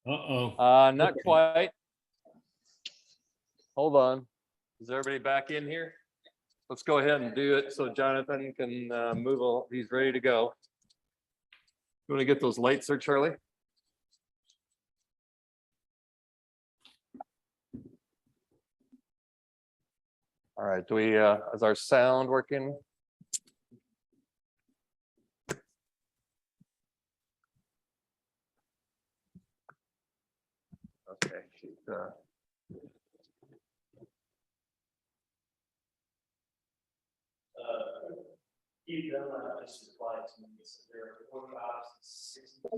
Uh-oh. Not Okay. quite. Hold on. Is everybody back in here? Let's go ahead and do it so Jonathan can move on. He's ready to go. You want to get those lights there, Charlie? All right, do we, is our sound working? Okay, Keep them just apply to me. So there are 4,067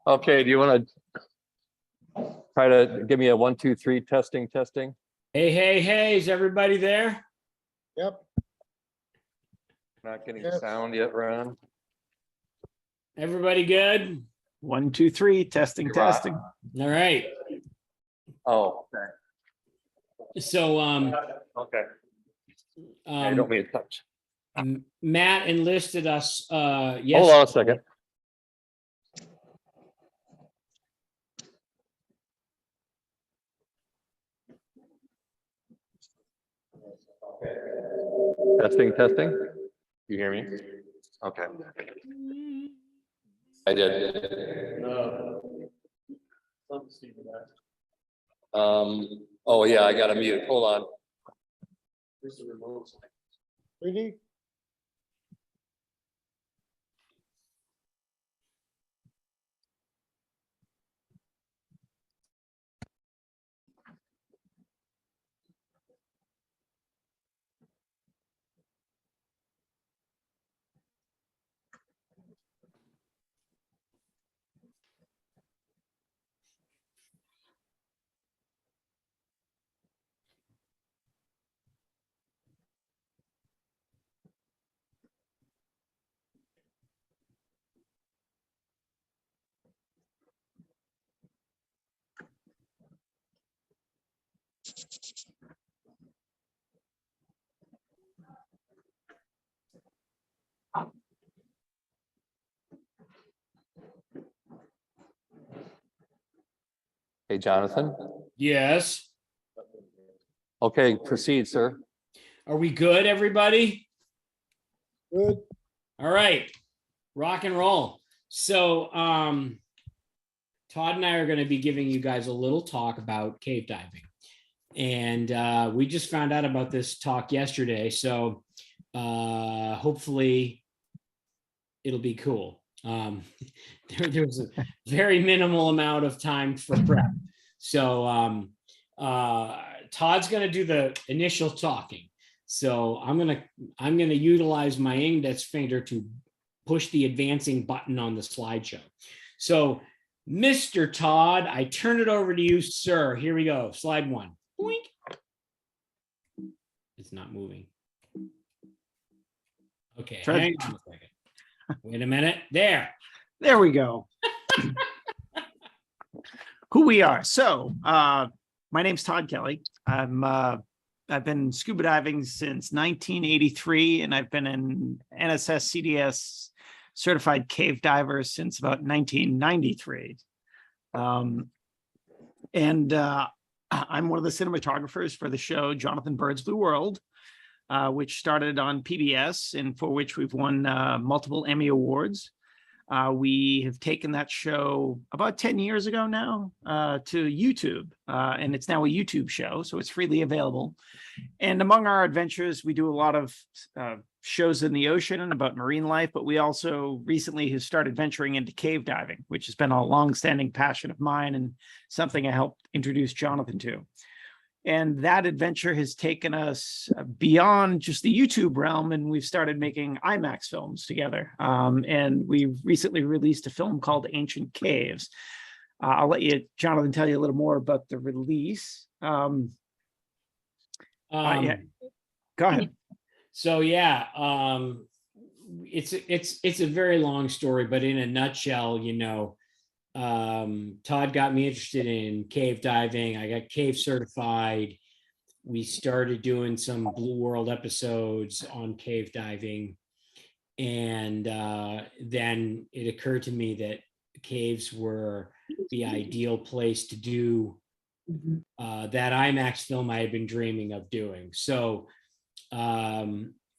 Okay, do you want to try to give me a 1, 2, 3 testing? Hey, is everybody there? Yep. Not getting Yes. sound yet, Ron. Everybody good? 1, 2, 3, testing. All right. Oh, okay. So, Okay. I don't mean to touch. Matt enlisted us, Hold yes. on a second. Testing. You hear me? Okay. I did. Oh yeah, I got to mute. Hold on. Really? Hey, Jonathan. Yes. Okay, proceed, sir. Are we good, everybody? Good. All right. Rock and roll. So, Todd and I are going to be giving you guys a little talk about cave diving. And we just found out about this talk yesterday. So hopefully it'll be cool. There was a very minimal amount of time for prep. So Todd's going to do the initial talking. So I'm going to utilize my index finger to push the advancing button on the slideshow. So Mr. Todd, I turn it over to you, sir. Here we go. Slide 1. Boink. It's not moving. Okay, hang on a second. Wait a minute. There we go. Who we are. So my name's Todd Kelly. I've been scuba diving since 1983, and I've been an NSS CDS certified cave diver since about 1993. I'm one of the cinematographers for the show Jonathan Bird's Blue World, which started on PBS and for which we've won multiple Emmy Awards. We have taken that show about 10 years ago now to YouTube, and it's now a YouTube show, so it's freely available. And among our adventures, we do a lot of shows in the ocean and about marine life, but we also recently have started venturing into cave diving, which has been a long-standing passion of mine and something I helped introduce Jonathan to. And that adventure has taken us beyond just the YouTube realm, and we've started making IMAX films together. And we've recently released a film called Ancient Caves. I'll let you, Jonathan, tell you a little more about the release. Yeah. Go ahead. So yeah, it's a very long story, but in a nutshell, Todd got me interested in cave diving. I got cave certified. We started doing some Blue World episodes on cave diving. And then it occurred to me that caves were the ideal place to do that IMAX film I had been dreaming of doing. So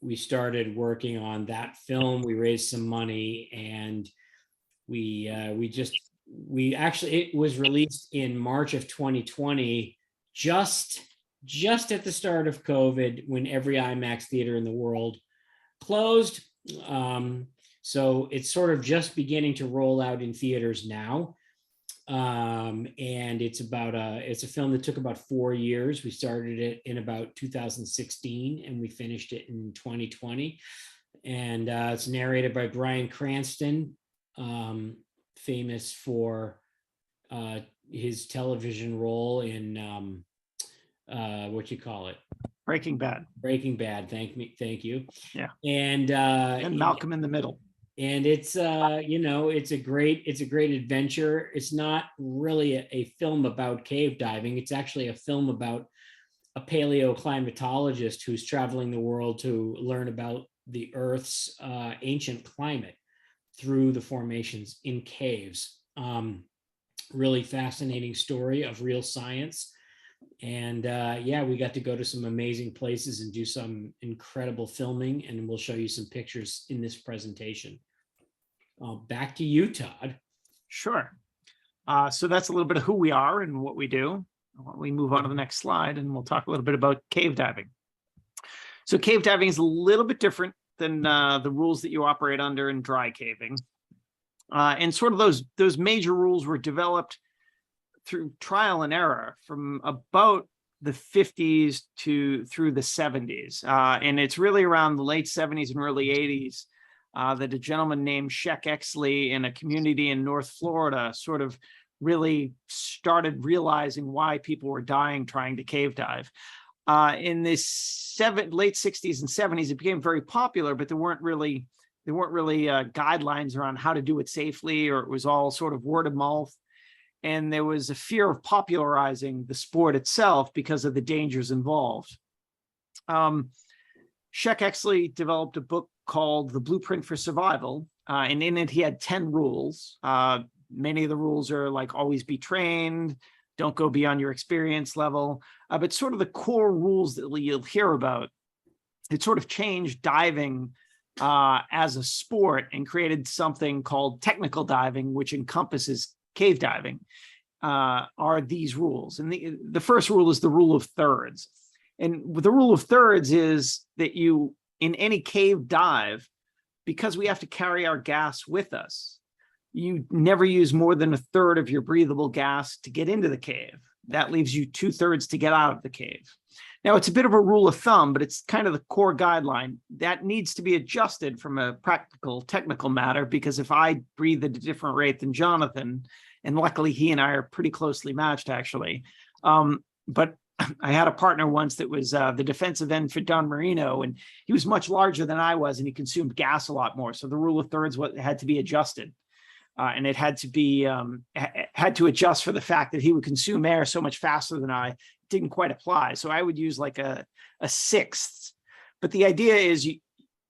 we started working on that film. We raised some money, and we actually, it was released in March of 2020, just at the start of COVID, when every IMAX theater in the world closed. So it's sort of just beginning to roll out in theaters now. And it's a film that took about 4 years. We started it in about 2016 and we finished it in 2020. And it's narrated by Bryan Cranston, famous for his television role in what you call it? Breaking Bad. Breaking Bad. Thank you. Yeah. And Malcolm in the Middle. And it's it's a great adventure. It's not really a film about cave diving. It's actually a film about a paleoclimatologist who's traveling the world to learn about the Earth's ancient climate through the formations in caves. Really fascinating story of real science. And we got to go to some amazing places and do some incredible filming, and we'll show you some pictures in this presentation. Back to you, Todd. Sure. So that's a little bit of who we are and what we do. Why don't we move on to the next slide, and we'll talk a little bit about cave diving. So cave diving is a little bit different than the rules that you operate under in dry caving. And sort of those major rules were developed through trial and error from about the 50s through the 70s. And it's really around the late 70s and early 80s that a gentleman named Sheck Exley in a community in North Florida sort of really started realizing why people were dying trying to cave dive. In the late 60s and 70s, it became very popular, but there weren't really guidelines around how to do it safely, or it was all sort of word of mouth. And there was a fear of popularizing the sport itself because of the dangers involved. Sheck Exley developed a book called The Blueprint for Survival, and in it he had 10 rules. Many of the rules are like always be trained, don't go beyond your experience level, but sort of the core rules that you'll hear about. It sort of changed diving as a sport and created something called technical diving, which encompasses cave diving, are these rules. And the first rule is the rule of thirds. And the rule of thirds is that you, in any cave dive, because we have to carry our gas with us, you never use more than a third of your breathable gas to get into the cave. That leaves you 2/3 to get out of the cave. Now, it's a bit of a rule of thumb, but it's kind of the core guideline that needs to be adjusted from a practical, technical matter, because if I breathe at a different rate than Jonathan, and luckily he and I are pretty closely matched, actually. But I had a partner once that was the defensive end for Don Marino, and he was much larger than I was, and he consumed gas a lot more. So the rule of thirds had to be adjusted. And it had to be had to adjust for the fact that he would consume air so much faster than I. It didn't quite apply. So I would use like a sixth. But the idea is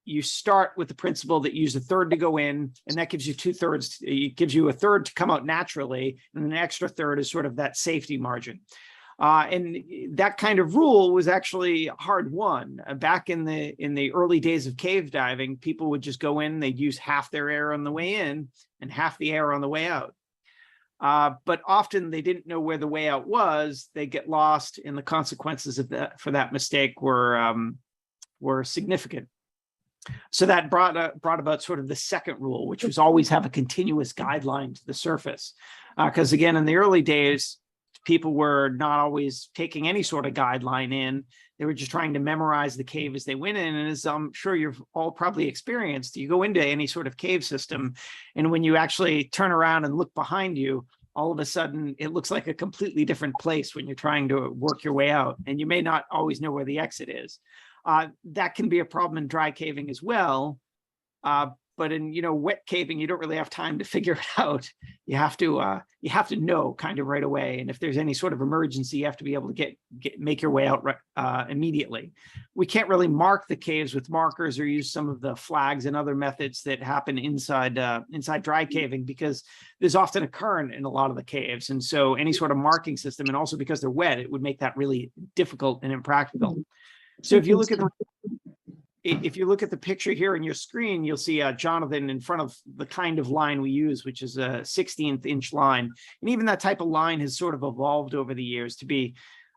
you start with the principle that you use a third to go in, and that gives you 2/3. It gives you a third to come out naturally, and an extra third is sort of that safety margin. And that kind of rule was actually hard won. Back in the early days of cave diving, people would just go in, they'd use half their air on the way in and half the air on the way out. But often they didn't know where the way out was. They get lost, and the consequences of that for that mistake were significant. So that brought about sort of the second rule, which was always have a continuous guideline to the surface. Because again, in the early days, people were not always taking any sort of guideline in. They were just trying to memorize the cave as they went in. And as I'm sure you've all probably experienced, you go into any sort of cave system, and when you actually turn around and look behind you, all of a sudden it looks like a completely different place when you're trying to work your way out, and you may not always know where the exit is. That can be a problem in dry caving as well. But in, wet caving, you don't really have time to figure it out. You have to know kind of right away. And if there's any sort of emergency, you have to be able to make your way out immediately. We can't really mark the caves with markers or use some of the flags and other methods that happen inside dry caving, because there's often a current in a lot of the caves. And so any sort of marking system, and also because they're wet, it would make that really difficult and impractical. So if you look at the picture here on your screen, you'll see Jonathan in front of the kind of line we use, which is a 16th inch line. And even that type of line has sort of evolved over the years to be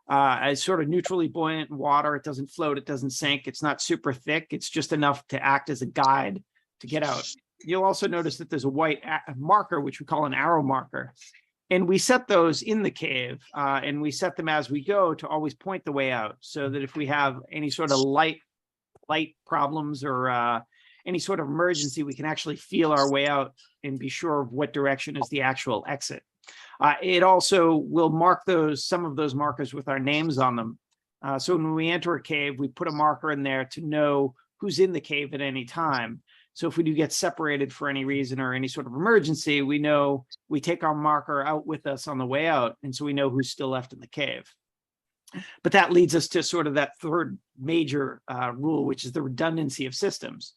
as sort of neutrally buoyant in water. It doesn't float, it doesn't sink, it's not super thick. It's just enough to act as a guide to get out. You'll also notice that there's a white marker, which we call an arrow marker. And we set those in the cave, and we set them as we go to always point the way out, so that if we have any sort of light problems or any sort of emergency, we can actually feel our way out and be sure of what direction is the actual exit. It also will mark some of those markers with our names on them. So when we enter a cave, we put a marker in there to know who's in the cave at any time. So if we do get separated for any reason or any sort of emergency, we know we take our marker out with us on the way out. And so we know who's still left in the cave. But that leads us to sort of that third major rule, which is the redundancy of systems.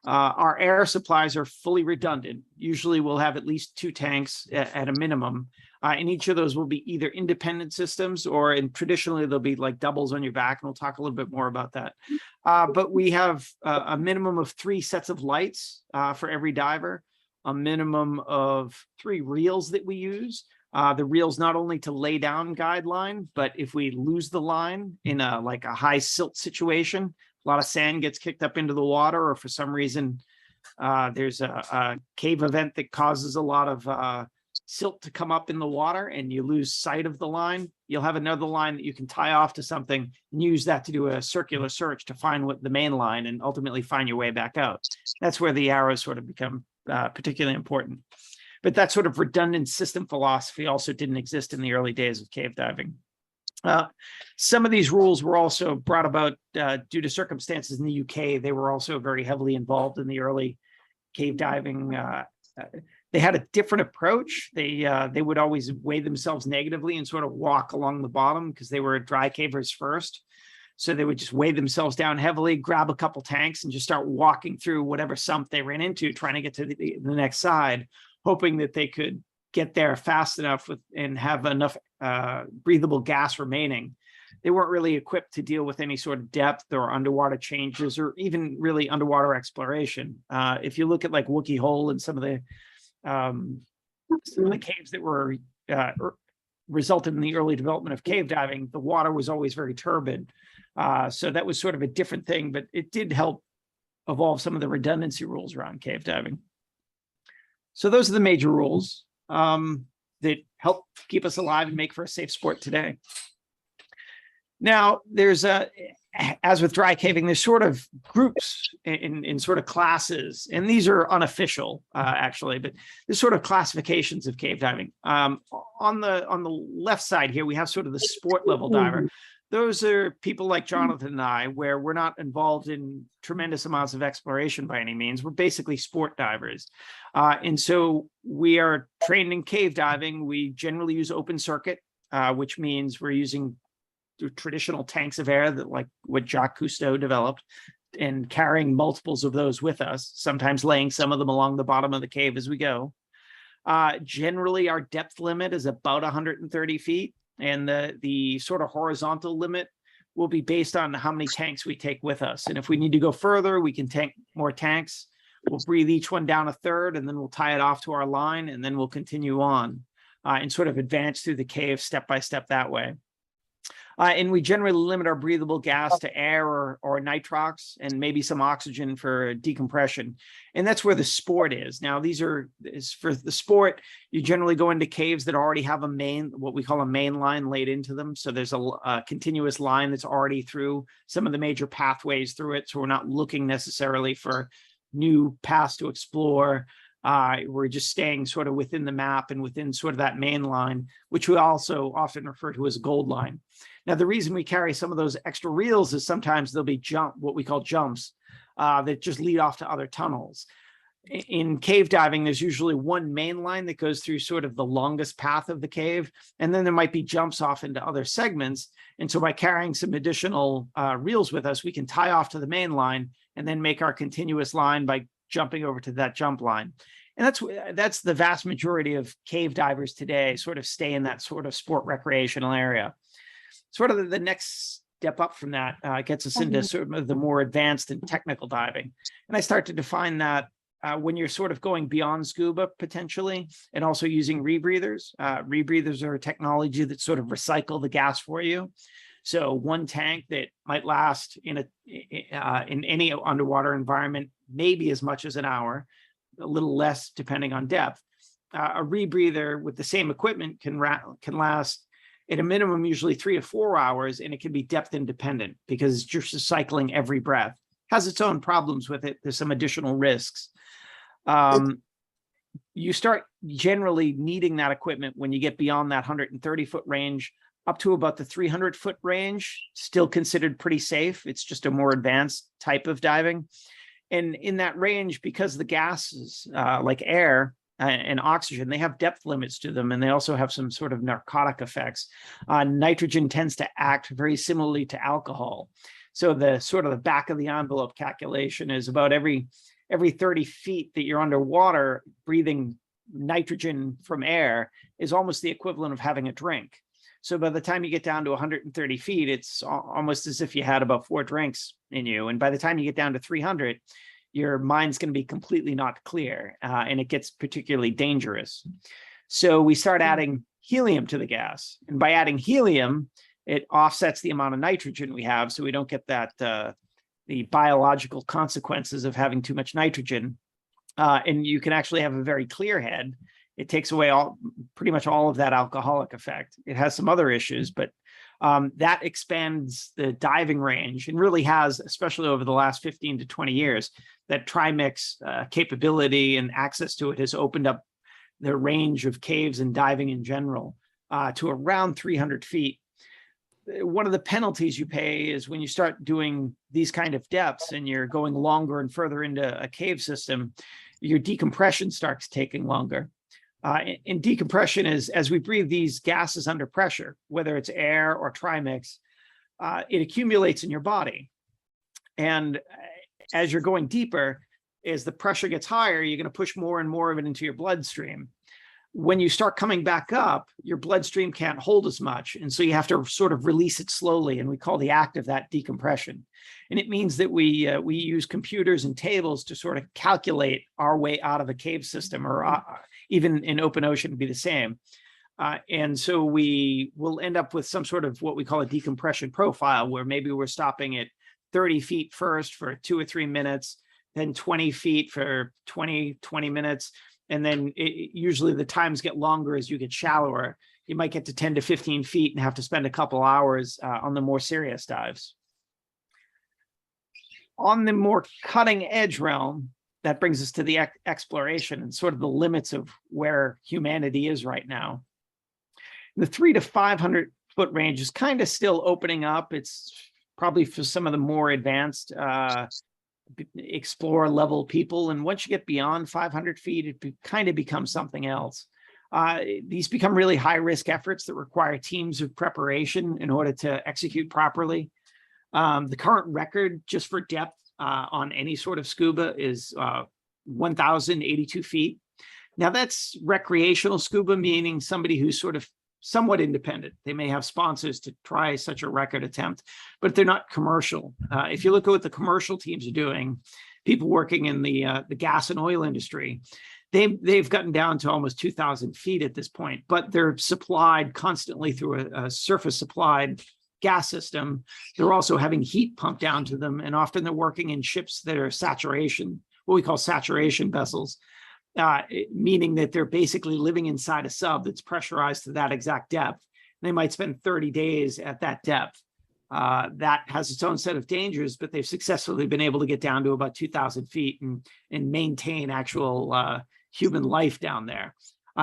Our air supplies are fully redundant. Usually we'll have at least 2 tanks at a minimum. And each of those will be either independent systems, or traditionally they'll be like doubles on your back. And we'll talk a little bit more about that. But we have a minimum of 3 sets of lights for every diver, a minimum of 3 reels that we use. The reels not only to lay down guideline, but if we lose the line in a high silt situation, a lot of sand gets kicked up into the water, or for some reason there's a cave event that causes a lot of silt to come up in the water and you lose sight of the line, you'll have another line that you can tie off to something and use that to do a circular search to find what the main line and ultimately find your way back out. That's where the arrows sort of become particularly important. But that sort of redundant system philosophy also didn't exist in the early days of cave diving. Some of these rules were also brought about due to circumstances in the UK. They were also very heavily involved in the early cave diving. They had a different approach. They would always weigh themselves negatively and sort of walk along the bottom because they were dry cavers first. So they would just weigh themselves down heavily, grab a couple tanks and just start walking through whatever sump they ran into, trying to get to the next side, hoping that they could get there fast enough and have enough breathable gas remaining. They weren't really equipped to deal with any sort of depth or underwater changes or even really underwater exploration. If you look at like Wookie Hole and some of the caves that were resulted in the early development of cave diving, the water was always very turbid. So that was sort of a different thing, but it did help evolve some of the redundancy rules around cave diving. So those are the major rules that help keep us alive and make for a safe sport today. Now, there's as with dry caving, there's sort of groups in sort of classes, and these are unofficial actually, but there's sort of classifications of cave diving. On the left side here, we have sort of the sport level diver. Those are people like Jonathan and I, where we're not involved in tremendous amounts of exploration by any means. We're basically sport divers. And so we are trained in cave diving. We generally use open circuit, which means we're using the traditional tanks of air that like what Jacques Cousteau developed, and carrying multiples of those with us, sometimes laying some of them along the bottom of the cave as we go. Generally, our depth limit is about 130 feet. And the sort of horizontal limit will be based on how many tanks we take with us. And if we need to go further, we can tank more tanks. We'll breathe each one down a third, and then we'll tie it off to our line, and then we'll continue on and sort of advance through the cave step by step that way. And we generally limit our breathable gas to air or nitrox and maybe some oxygen for decompression. And that's where the sport is. Now, for the sport, you generally go into caves that already have what we call a main line laid into them. So there's a continuous line that's already through some of the major pathways through it. So we're not looking necessarily for new paths to explore. We're just staying sort of within the map and within sort of that main line, which we also often refer to as gold line. Now, the reason we carry some of those extra reels is sometimes there'll be what we call jumps that just lead off to other tunnels. In cave diving, there's usually one main line that goes through sort of the longest path of the cave, and then there might be jumps off into other segments. And so by carrying some additional reels with us, we can tie off to the main line and then make our continuous line by jumping over to that jump line. And that's the vast majority of cave divers today, sort of stay in that sort of sport recreational area. Sort of the next step up from that gets us into sort of the more advanced and technical diving. And I start to define that when you're sort of going beyond scuba potentially, and also using rebreathers. Rebreathers are a technology that sort of recycle the gas for you. So one tank that might last in any underwater environment, maybe as much as an hour, a little less depending on depth. A rebreather with the same equipment can last at a minimum usually 3 to 4 hours, and it can be depth independent because it's just recycling every breath. Has its own problems with it. There's some additional risks. You start generally needing that equipment when you get beyond that 130-foot range up to about the 300-foot range, still considered pretty safe. It's just a more advanced type of diving. And in that range, because the gases like air and oxygen, they have depth limits to them, and they also have some sort of narcotic effects. Nitrogen tends to act very similarly to alcohol. So the sort of the back of the envelope calculation is about every 30 feet that you're underwater breathing nitrogen from air is almost the equivalent of having a drink. So by the time you get down to 130 feet, it's almost as if you had about 4 drinks in you. And by the time you get down to 300, your mind's going to be completely not clear, and it gets particularly dangerous. So we start adding helium to the gas. And by adding helium, it offsets the amount of nitrogen we have, so we don't get that the biological consequences of having too much nitrogen. And you can actually have a very clear head. It takes away pretty much all of that alcoholic effect. It has some other issues, but that expands the diving range, and really has, especially over the last 15 to 20 years, that trimix capability and access to it has opened up the range of caves and diving in general to around 300 feet. One of the penalties you pay is when you start doing these kind of depths and you're going longer and further into a cave system, your decompression starts taking longer. And decompression is, as we breathe these gases under pressure, whether it's air or trimix, it accumulates in your body. And as you're going deeper, as the pressure gets higher, you're going to push more and more of it into your bloodstream. When you start coming back up, your bloodstream can't hold as much. And so you have to sort of release it slowly. And we call the act of that decompression. And it means that we use computers and tables to sort of calculate our way out of a cave system, or even in open ocean be the same. And so we will end up with some sort of what we call a decompression profile, where maybe we're stopping at 30 feet first for 2 or 3 minutes, then 20 feet for 20 minutes. And then usually the times get longer as you get shallower. You might get to 10 to 15 feet and have to spend a couple hours on the more serious dives. On the more cutting edge realm, that brings us to the exploration and sort of the limits of where humanity is right now. The 300 to 500 foot range is kind of still opening up. It's probably for some of the more advanced explore level people. And once you get beyond 500 feet, it kind of becomes something else. These become really high risk efforts that require teams of preparation in order to execute properly. The current record just for depth on any sort of scuba is 1,082 feet. Now that's recreational scuba, meaning somebody who's sort of somewhat independent. They may have sponsors to try such a record attempt, but they're not commercial. If you look at what the commercial teams are doing, people working in the gas and oil industry, they've gotten down to almost 2,000 feet at this point, but they're supplied constantly through a surface supplied gas system. They're also having heat pumped down to them, and often they're working in ships that are saturation, what we call saturation vessels. Meaning that they're basically living inside a sub that's pressurized to that exact depth. They might spend 30 days at that depth. That has its own set of dangers, but they've successfully been able to get down to about 2,000 feet and maintain actual human life down there.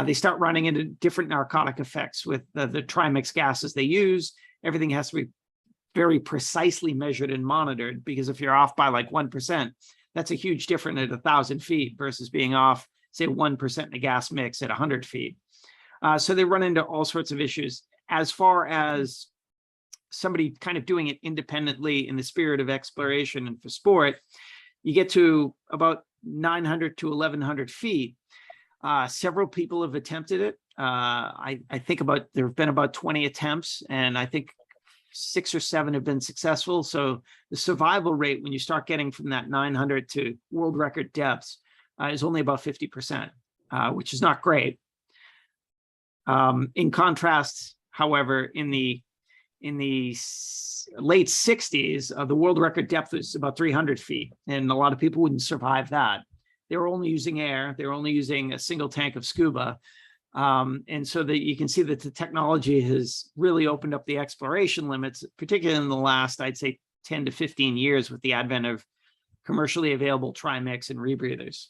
They start running into different narcotic effects with the trimix gases they use, everything has to be very precisely measured and monitored, because if you're off by like 1%, that's a huge difference at 1,000 feet versus being off, say, 1% in a gas mix at 100 feet. So they run into all sorts of issues. As far as somebody kind of doing it independently in the spirit of exploration and for sport, you get to about 900 to 1,100 feet. Several people have attempted it. I think there have been about 20 attempts, and I think 6 or 7 have been successful. So the survival rate when you start getting from that 900 to world record depths is only about 50%, which is not great. In contrast, however, in the late 60s, the world record depth was about 300 feet, and a lot of people wouldn't survive that. They were only using air. They were only using a single tank of scuba. And so that you can see that the technology has really opened up the exploration limits, particularly in the last, I'd say, 10 to 15 years with the advent of commercially available trimix and rebreathers.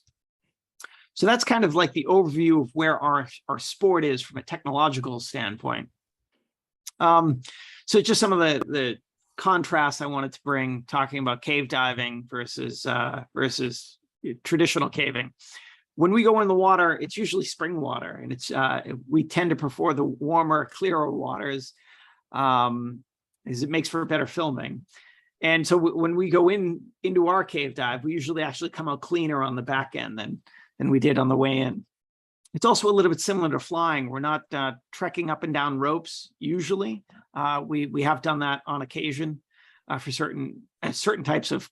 So that's kind of like the overview of where our sport is from a technological standpoint. So just some of the contrasts I wanted to bring, talking about cave diving versus traditional caving. When we go in the water, it's usually spring water, and we tend to prefer the warmer, clearer waters, as it makes for better filming. And so when we go into our cave dive, we usually actually come out cleaner on the back end than we did on the way in. It's also a little bit similar to flying. We're not trekking up and down ropes usually. We have done that on occasion for certain types of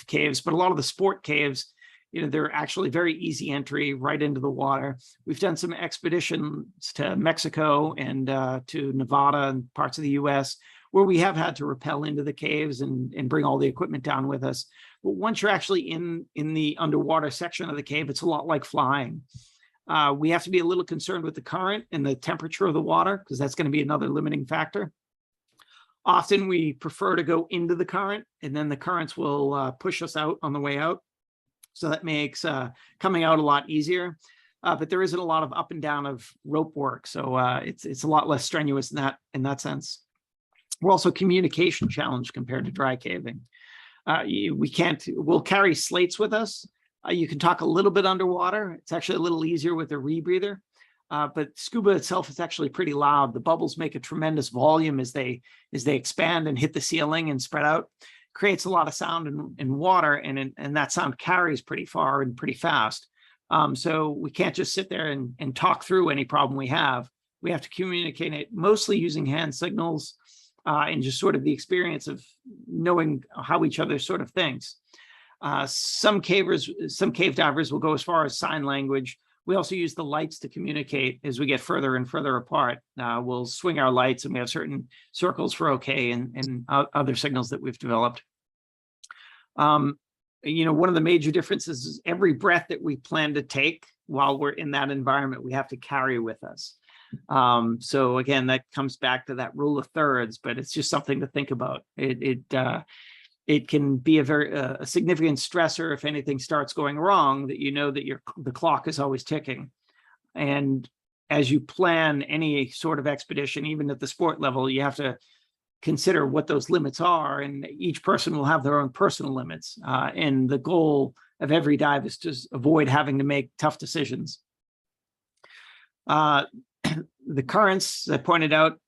caves, but a lot of the sport caves, they're actually very easy entry right into the water. We've done some expeditions to Mexico and to Nevada and parts of the US where we have had to rappel into the caves and bring all the equipment down with us. But once you're actually in the underwater section of the cave, it's a lot like flying. We have to be a little concerned with the current and the temperature of the water, because that's going to be another limiting factor. Often we prefer to go into the current, and then the currents will push us out on the way out. So that makes coming out a lot easier. But there isn't a lot of up and down of rope work. So it's a lot less strenuous in that sense. We're also communication challenged compared to dry caving. We'll carry slates with us. You can talk a little bit underwater. It's actually a little easier with a rebreather. But scuba itself is actually pretty loud. The bubbles make a tremendous volume as they expand and hit the ceiling and spread out. Creates a lot of sound in water, and that sound carries pretty far and pretty fast. So we can't just sit there and talk through any problem we have. We have to communicate it mostly using hand signals and just sort of the experience of knowing how each other sort of thinks. Some cave divers will go as far as sign language. We also use the lights to communicate as we get further and further apart. We'll swing our lights, and we have certain circles for okay and other signals that we've developed. One of the major differences is every breath that we plan to take while we're in that environment, we have to carry with us. So again, that comes back to that rule of thirds, but it's just something to think about. It can be a significant stressor if anything starts going wrong, that that the clock is always ticking. And as you plan any sort of expedition, even at the sport level, you have to consider what those limits are, and each person will have their own personal limits. And the goal of every dive is to avoid having to make tough decisions. The currents, I pointed out,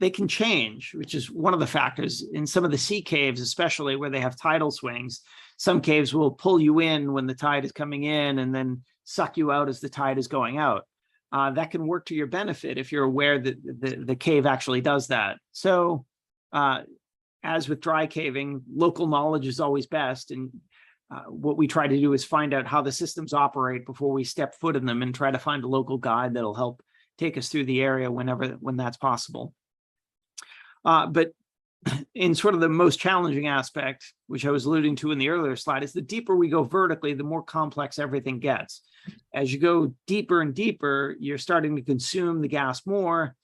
they can change, which is one of the factors. In some of the sea caves, especially where they have tidal swings, some caves will pull you in when the tide is coming in and then suck you out as the tide is going out. That can work to your benefit if you're aware that the cave actually does that. So as with dry caving, local knowledge is always best. And what we try to do is find out how the systems operate before we step foot in them, and try to find a local guide that'll help take us through the area when that's possible. But in sort of the most challenging aspect, which I was alluding to in the earlier slide, is the deeper we go vertically, the more complex everything gets. As you go deeper and deeper, you're starting to consume the gas more,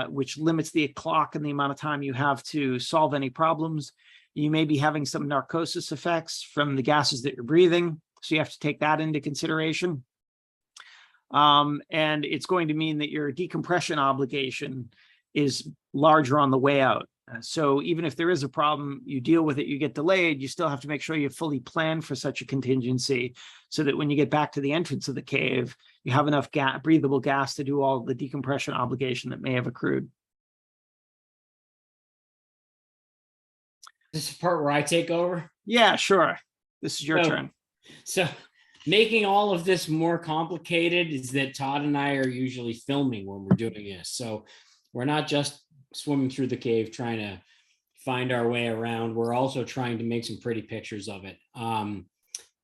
which limits the clock and the amount of time you have to solve any problems. You may be having some narcosis effects from the gases that you're breathing, so you have to take that into consideration. And it's going to mean that your decompression obligation is larger on the way out. So even if there is a problem, you deal with it, you get delayed, you still have to make sure you fully plan for such a contingency so that when you get back to the entrance of the cave, you have enough breathable gas to do all the decompression obligation that may have accrued. This is the part where I take over. Yeah, sure. This is your So- turn. So making all of this more complicated is that Todd and I are usually filming when we're doing this. So we're not just swimming through the cave trying to find our way around. We're also trying to make some pretty pictures of it.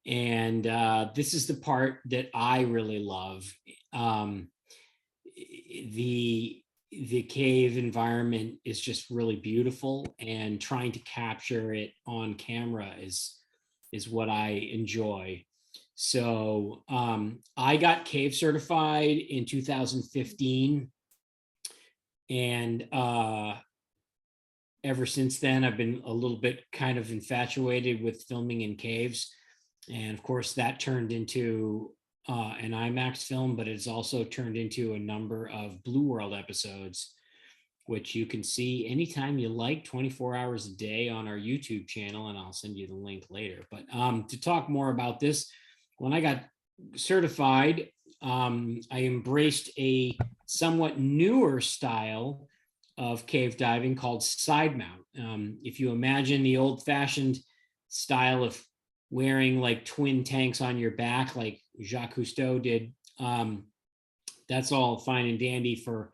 This is the part that I really love. The cave environment is just really beautiful, and trying to capture it on camera is what I enjoy. So I got cave certified in 2015, and ever since then I've been a little bit kind of infatuated with filming in caves. And of course that turned into an IMAX film, but it's also turned into a number of Blue World episodes, which you can see anytime you like, 24 hours a day on our YouTube channel, and I'll send you the link later. But to talk more about this, when I got certified, I embraced a somewhat newer style of cave diving called side mount. If you imagine the old-fashioned style of wearing like twin tanks on your back like Jacques Cousteau did, that's all fine and dandy for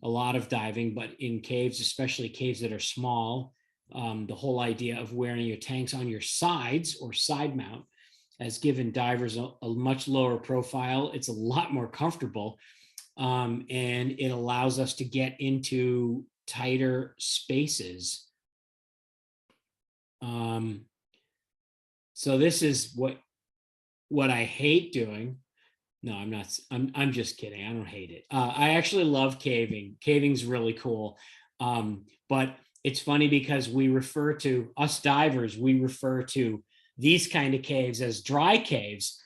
a lot of diving, but in caves, especially caves that are small, the whole idea of wearing your tanks on your sides or side mount has given divers a much lower profile. It's a lot more comfortable, and it allows us to get into tighter spaces. So this is what I hate doing. No, I'm not. I'm just kidding. I don't hate it. I actually love caving. Caving's really cool. But it's funny because we refer to us divers, we refer to these kind of caves as dry caves.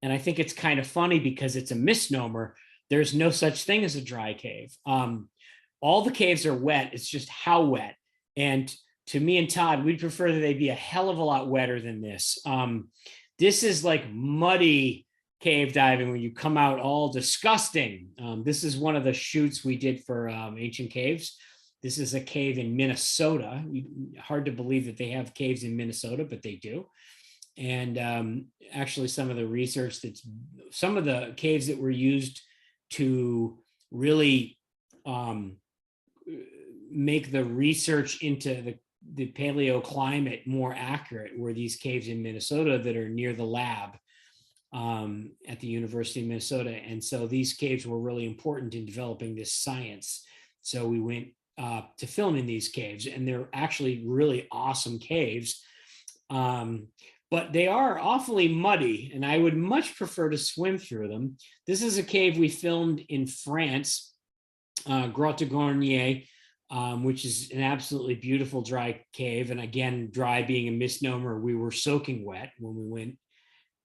And I think it's kind of funny because it's a misnomer. There's no such thing as a dry cave. All the caves are wet. It's just how wet. And to me and Todd, we'd prefer that they be a hell of a lot wetter than this. This is like muddy cave diving when you come out all disgusting. This is one of the shoots we did for Ancient Caves. This is a cave in Minnesota. Hard to believe that they have caves in Minnesota, but they do. And actually some of the research some of the caves that were used to really make the research into the paleoclimate more accurate were these caves in Minnesota that are near the lab at the University of Minnesota. And so these caves were really important in developing this science. So we went to film in these caves, and they're actually really awesome caves. But they are awfully muddy, and I would much prefer to swim through them. This is a cave we filmed in France, Grotte de Gornier, which is an absolutely beautiful dry cave. And again, dry being a misnomer, we were soaking wet when we went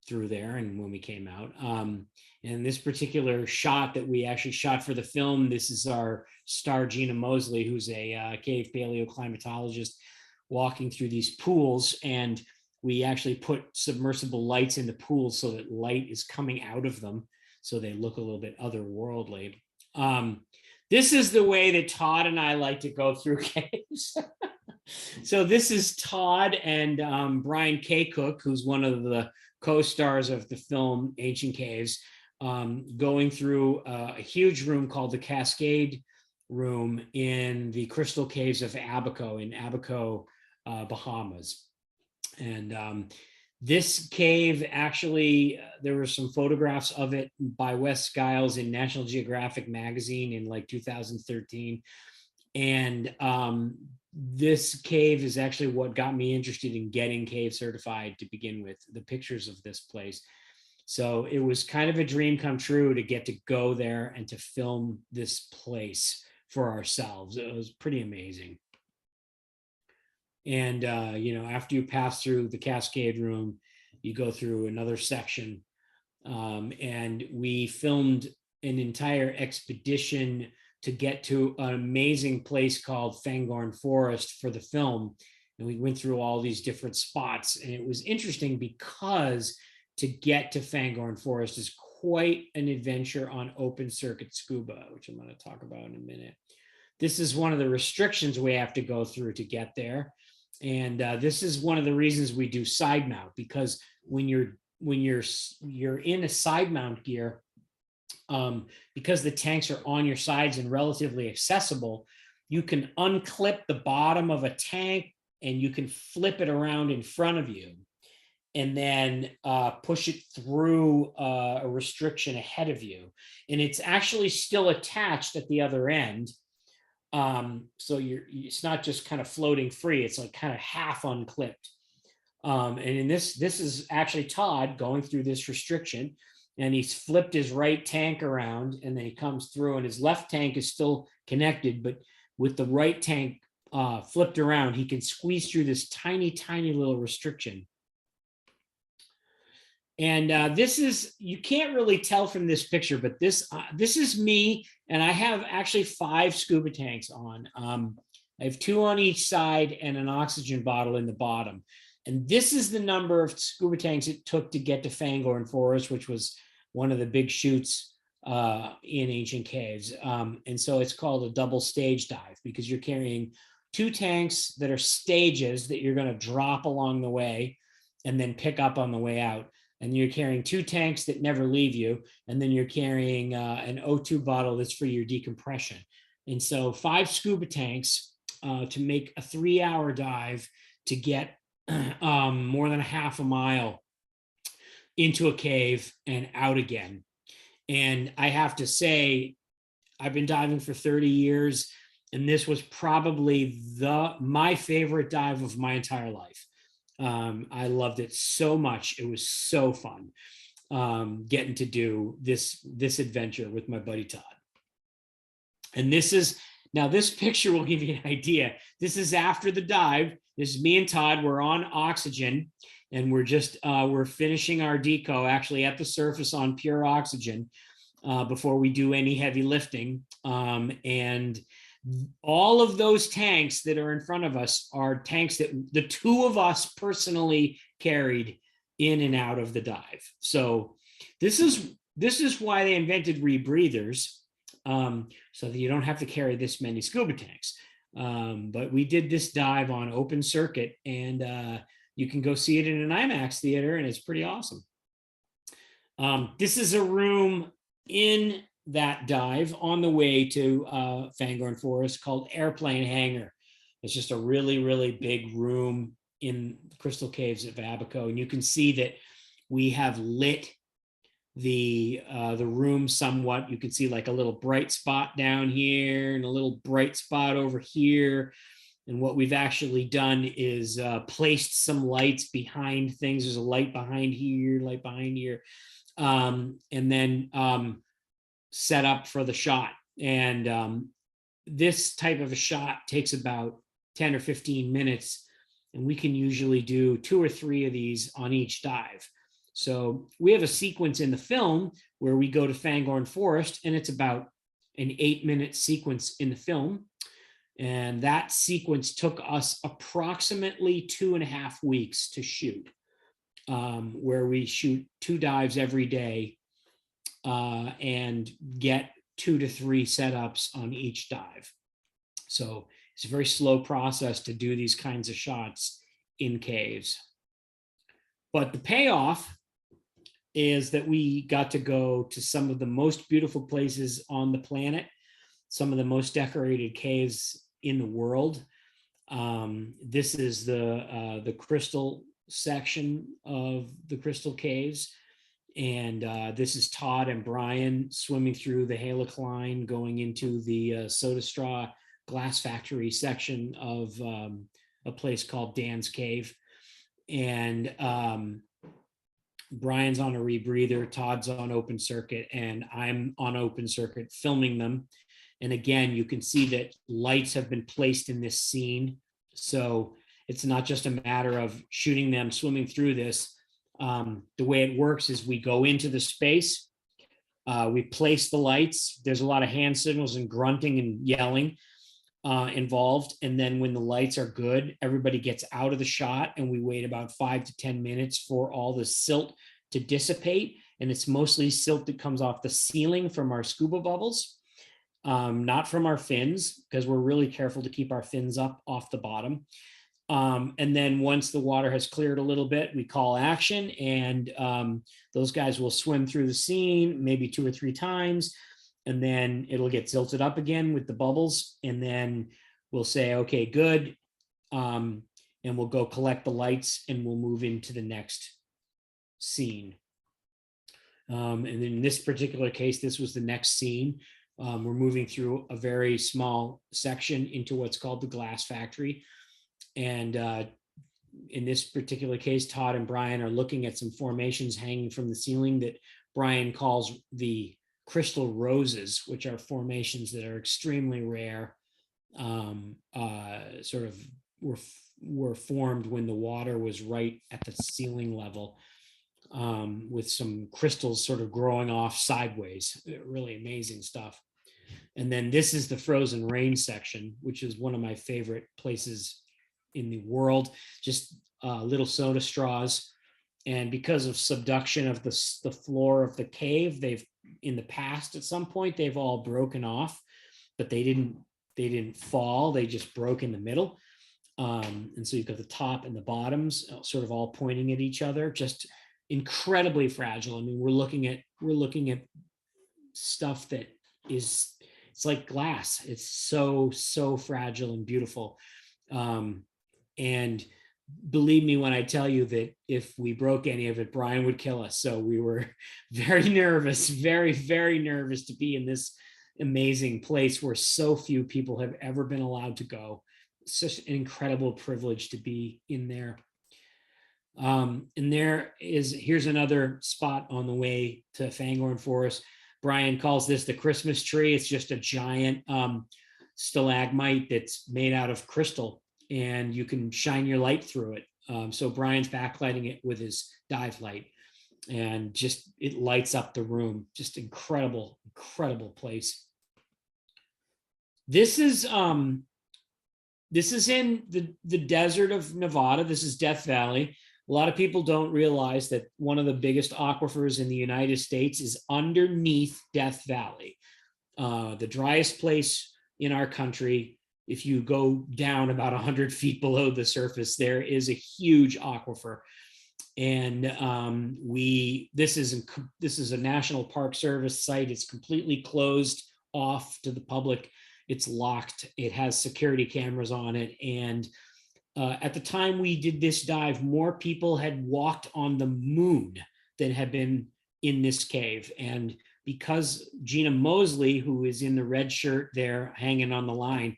through there and when we came out. And this particular shot that we actually shot for the film, this is our star Gina Mosley, who's a cave paleoclimatologist, walking through these pools. And we actually put submersible lights in the pools so that light is coming out of them, so they look a little bit otherworldly. This is the way that Todd and I like to go through caves. So this is Todd and Brian K. Cook, who's one of the co-stars of the film Ancient Caves, going through a huge room called the Cascade Room in the Crystal Caves of Abaco in Abaco, Bahamas. And this cave, actually, there were some photographs of it by Wes Skiles in National Geographic magazine in like 2013. And this cave is actually what got me interested in getting cave certified to begin with, the pictures of this place. So it was kind of a dream come true to get to go there and to film this place for ourselves. It was pretty amazing. And, after you pass through the Cascade Room, you go through another section. And we filmed an entire expedition to get to an amazing place called Fangorn Forest for the film. And we went through all these different spots. And it was interesting because to get to Fangorn Forest is quite an adventure on open circuit scuba, which I'm going to talk about in a minute. This is one of the restrictions we have to go through to get there. And this is one of the reasons we do side mount, because when you're in a side mount gear, because the tanks are on your sides and relatively accessible, you can unclip the bottom of a tank and you can flip it around in front of you and then push it through a restriction ahead of you. And it's actually still attached at the other end. So it's not just kind of floating free, it's like kind of half unclipped. And in this is actually Todd going through this restriction, and he's flipped his right tank around, and then he comes through, and his left tank is still connected, but with the right tank flipped around, he can squeeze through this tiny, tiny little restriction. And this is, you can't really tell from this picture, but this is me, and I have actually 5 scuba tanks on. I have 2 on each side and an oxygen bottle in the bottom. And this is the number of scuba tanks it took to get to Fangorn Forest, which was one of the big chutes in ancient caves. And so it's called a double stage dive, because you're carrying 2 tanks that are stages that you're going to drop along the way and then pick up on the way out. And you're carrying 2 tanks that never leave you. And then you're carrying an O2 bottle that's for your decompression. And so 5 scuba tanks to make a 3-hour dive to get more than a half a mile into a cave and out again. And I have to say, I've been diving for 30 years, and this was probably my favorite dive of my entire life. I loved it so much. It was so fun getting to do this adventure with my buddy Todd. And now this picture will give you an idea. This is after the dive. This is me and Todd. We're on oxygen, and we're finishing our deco actually at the surface on pure oxygen before we do any heavy lifting. And all of those tanks that are in front of us are tanks that the 2 of us personally carried in and out of the dive. So this is why they invented rebreathers, so that you don't have to carry this many scuba tanks. But we did this dive on open circuit, and you can go see it in an IMAX theater, and it's pretty awesome. This is a room in that dive on the way to Fangorn Forest called Airplane Hangar. It's just a really, really big room in Crystal Caves of Abaco, and you can see that we have lit the room somewhat. You can see like a little bright spot down here and a little bright spot over here. And what we've actually done is placed some lights behind things. There's a light behind here, light behind here, and then set up for the shot. And this type of a shot takes about 10 or 15 minutes, and we can usually do 2 or 3 of these on each dive. So we have a sequence in the film where we go to Fangorn Forest, and it's about an 8-minute sequence in the film. And that sequence took us approximately 2.5 weeks to shoot, where we shoot 2 dives every day and get 2 to 3 setups on each dive. So it's a very slow process to do these kinds of shots in caves. But the payoff is that we got to go to some of the most beautiful places on the planet, some of the most decorated caves in the world. This is the crystal section of the Crystal Caves. And this is Todd and Brian swimming through the halocline, going into the soda straw glass factory section of a place called Dan's Cave. And Brian's on a rebreather, Todd's on open circuit, and I'm on open circuit filming them. And again, you can see that lights have been placed in this scene. So it's not just a matter of shooting them swimming through this. The way it works is we go into the space, We place the lights. There's a lot of hand signals and grunting and yelling involved. And then when the lights are good, everybody gets out of the shot and we wait about 5 to 10 minutes for all the silt to dissipate. And it's mostly silt that comes off the ceiling from our scuba bubbles, not from our fins, because we're really careful to keep our fins up off the bottom. And then once the water has cleared a little bit, we call action, and those guys will swim through the scene maybe 2 or 3 times, and then it'll get silted up again with the bubbles, and then we'll say, okay, good. And we'll go collect the lights and we'll move into the next scene. And in this particular case, this was the next scene. We're moving through a very small section into what's called the glass factory. And in this particular case, Todd and Brian are looking at some formations hanging from the ceiling that Brian calls the crystal roses, which are formations that are extremely rare, sort of were formed when the water was right at the ceiling level, with some crystals sort of growing off sideways. Really amazing stuff. And then this is the frozen rain section, which is one of my favorite places in the world. Just little soda straws. And because of subduction of the floor of the cave, they've in the past at some point they've all broken off, but they didn't fall. They just broke in the middle. And so you've got the top and the bottoms sort of all pointing at each other, just incredibly fragile. I mean, we're looking at stuff that is, it's like glass. It's so fragile and beautiful. And believe me when I tell you that if we broke any of it, Brian would kill us. So we were very nervous, very nervous to be in this amazing place where so few people have ever been allowed to go. Such an incredible privilege to be in there. And here's another spot on the way to Fangorn Forest. Brian calls this the Christmas tree. It's just a giant stalagmite that's made out of crystal, and you can shine your light through it. So Brian's backlighting it with his dive light, and just it lights up the room. Just incredible place. This is in the desert of Nevada. This is Death Valley. A lot of people don't realize that one of the biggest aquifers in the United States is underneath Death Valley. The driest place in our country. If you go down about 100 feet below the surface, there is a huge aquifer. And this is a National Park Service site. It's completely closed off to the public. It's locked. It has security cameras on it. And at the time we did this dive, more people had walked on the moon than had been in this cave. And because Gina Mosley, who is in the red shirt there hanging on the line,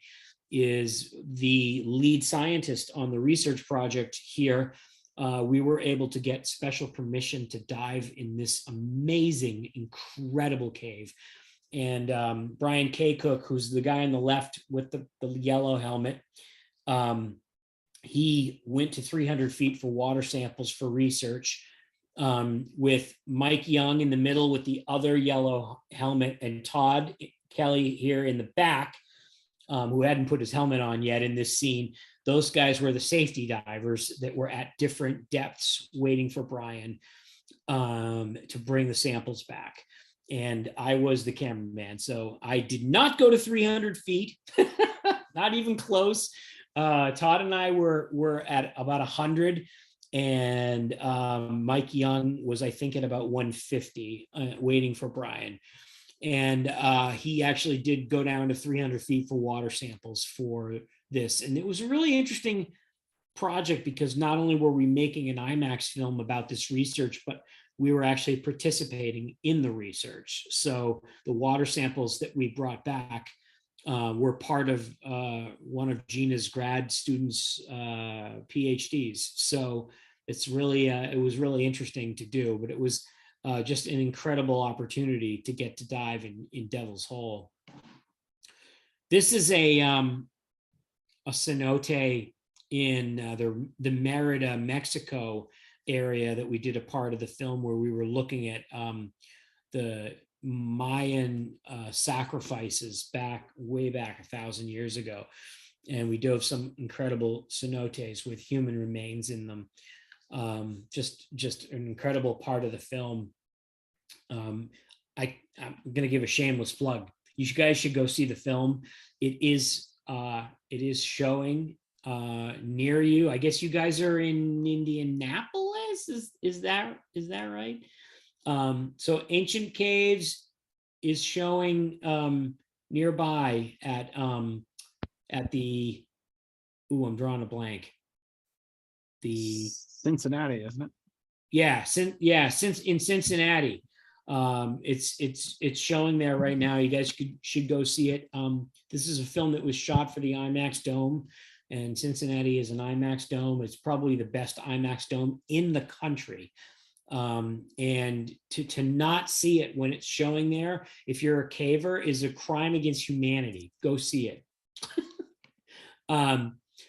is the lead scientist on the research project here, we were able to get special permission to dive in this amazing, incredible cave. And Brian K. Cook, who's the guy on the left with the yellow helmet, he went to 300 feet for water samples for research, with Mike Young in the middle with the other yellow helmet, and Todd Kelly here in the back, who hadn't put his helmet on yet in this scene. Those guys were the safety divers that were at different depths waiting for Brian to bring the samples back. And I was the cameraman. So I did not go to 300 feet, not even close. Todd and I were at about 100, and Mike Young was, I think, at about 150, waiting for Brian. And he actually did go down to 300 feet for water samples for this. And it was a really interesting project because not only were we making an IMAX film about this research, but we were actually participating in the research. So the water samples that we brought back were part of one of Gina's grad students' PhDs. So it's really, it was really interesting to do, but it was just an incredible opportunity to get to dive in Devil's Hole. This is a cenote in the Merida, Mexico area that we did a part of the film where we were looking at the Mayan sacrifices way back 1,000 years ago. And we dove some incredible cenotes with human remains in them. Just an incredible part of the film. I'm going to give a shameless plug. You guys should go see the film. It is showing near you. I guess you guys are in Indianapolis. Is that right? So Ancient Caves is showing nearby at the, I'm drawing a blank. The Cincinnati, isn't it? since in Cincinnati. It's showing there right now. You guys should go see it. This is a film that was shot for the IMAX Dome, and Cincinnati is an IMAX Dome. It's probably the best IMAX Dome in the country. And to not see it when it's showing there, if you're a caver, is a crime against humanity. Go see it.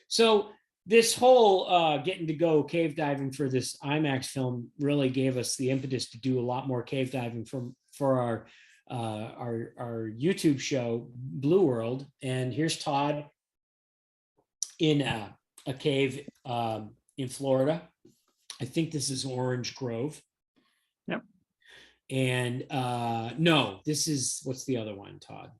So this whole getting to go cave diving for this IMAX film really gave us the impetus to do a lot more cave diving for our YouTube show, Blue World. And here's Todd in a cave in Florida. I think this is Orange Grove. Yep. And no, this is, what's the other one, Todd?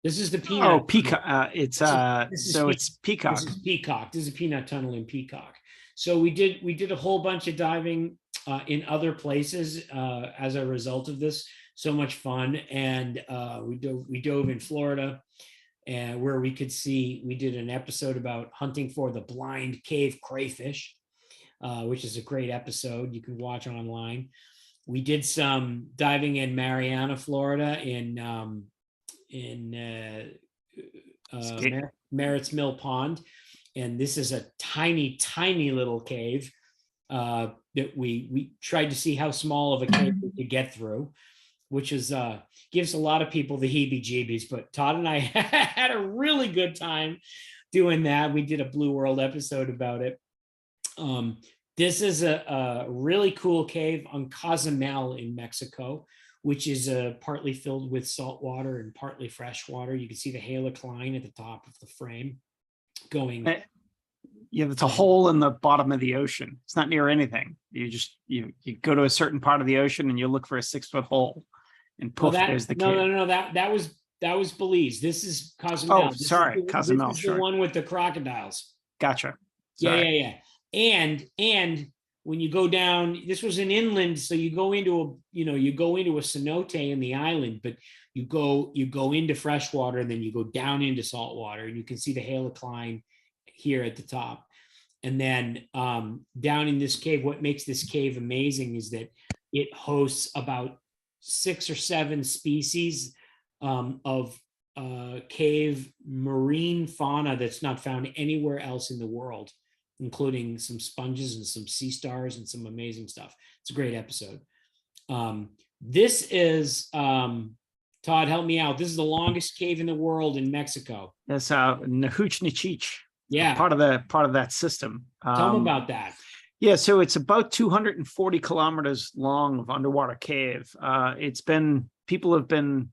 This is the Peanut. Oh, Peacock. It's Peacock. This is Peacock. This is a peanut tunnel in Peacock. So we did a whole bunch of diving in other places as a result of this. So much fun. And we dove in Florida, and where we did an episode about hunting for the blind cave crayfish, which is a great episode you can watch online. We did some diving in Mariana, Florida, in Merritt's Mill Pond. And this is a tiny little cave that we tried to see how small of a cave we could get through, which is gives a lot of people the heebie-jeebies. But Todd and I had a really good time doing that. We did a Blue World episode about it. This is a really cool cave on Cozumel in Mexico, which is partly filled with salt water and partly fresh water. You can see the halocline at the top of the frame going. Yeah, it's a hole in the bottom of the ocean. It's not near anything. You go to a certain part of the ocean and you look for a 6-foot hole, and poof, there's the cave. No. That was Belize. This is Cozumel. Oh, sorry, Cozumel. This is the one with the crocodiles. Gotcha. Sorry. Yeah. And when you go down, this was an inland, so you go into a cenote in the island, but you go into fresh water, and then you go down into salt water, and you can see the halocline here at the top. And then down in this cave, what makes this cave amazing is that it hosts about 6 or 7 species of cave marine fauna that's not found anywhere else in the world, including some sponges and some sea stars and some amazing stuff. It's a great episode. This is, Todd, help me out. This is the longest cave in the world in Mexico. That's Nahuch. Yeah. Part of that system. Tell them about that. Yeah, so it's about 240 kilometers long of underwater cave. People have been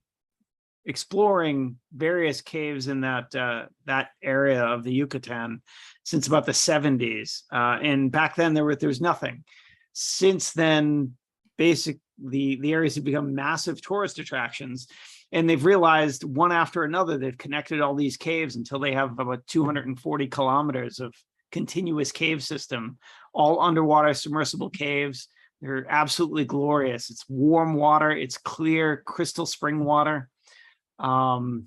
exploring various caves in that area of the Yucatan since about the 70s. And back then there was nothing. Since then, the areas have become massive tourist attractions, and they've realized one after another, they've connected all these caves until they have about 240 kilometers of continuous cave system, all underwater submersible caves. They're absolutely glorious. It's warm water. It's clear crystal spring water. The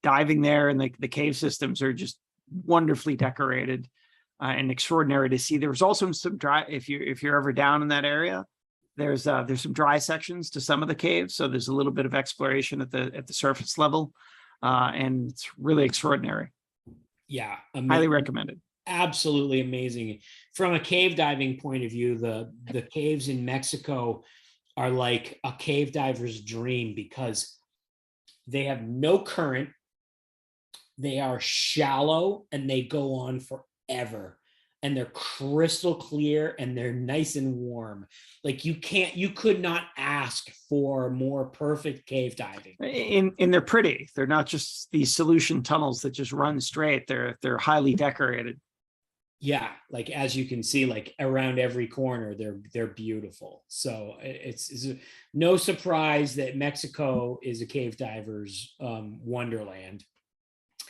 diving there and the cave systems are just wonderfully decorated and extraordinary to see. There's also some dry, if you're ever down in that area, there's some dry sections to some of the caves. So there's a little bit of exploration at the surface level, and it's really extraordinary. Yeah. Highly recommended. Absolutely amazing. From a cave diving point of view, the caves in Mexico are like a cave diver's dream because they have no current, they are shallow, and they go on forever. and they're crystal clear and they're nice and warm. Like you could not ask for more perfect cave diving. And they're pretty. They're not just these solution tunnels that just run straight. They're highly decorated. Yeah, like as you can see, like around every corner, they're beautiful. So it's no surprise that Mexico is a cave diver's wonderland.